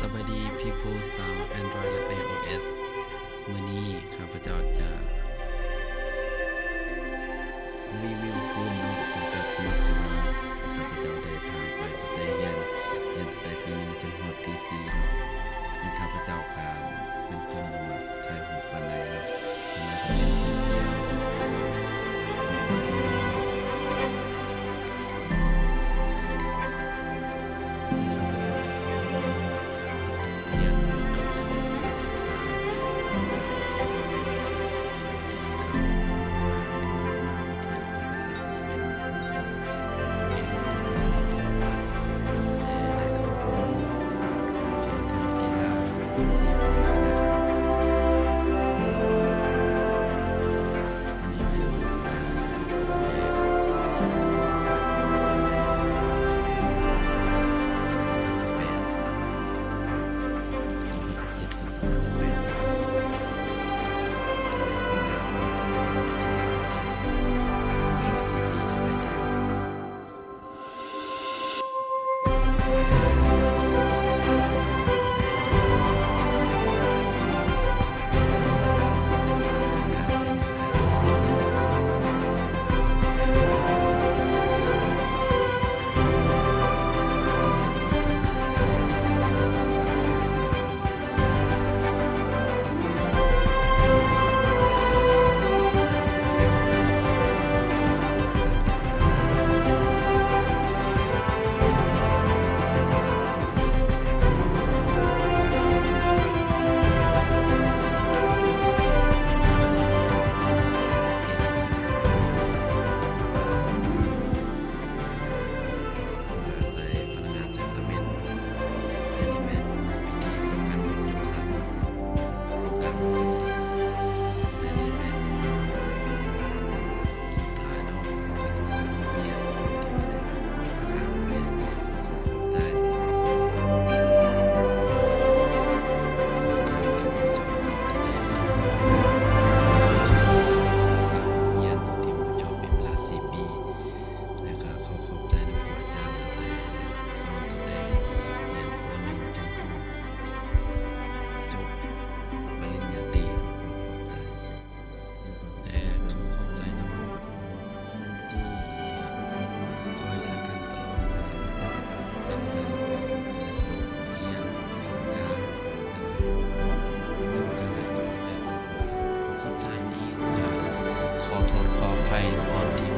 สวัสดีพี่ผู้สาว Android และ iOS มื้อนี้ข้าพเจ้าจะรีวิวคืนเนาะเกี่ยวกับคลิปที่ว่าข้าพเจ้าได้ถ่ายไปตั้งแต่เรียนตั้งแต่ปี1จนฮอดปี4เนาะซึ่งข้าพเจ้าก็เป็นคนบ่มักถ่ายรูปปานใดเนาะส่วนมากจะเป็นรูปเดียวรูปกับหมู่ที่ข้าพเจ้าได้เข้าร่วมการเรียนเนาะกับศึกษาจากประเทศญี่ปุ่นที่เขามหาวิทยาลัยภาษาที่เป็นครูของตัวเองที่สนิทกันและได้เข้าร่วมการแข่งขันกีฬาสีภายในคณะอันนี้เป็นการแบกของขวัญปีใหม่2017กับ2018สุดท้ายนี้ก็ขอโทษขออภัยตอนที่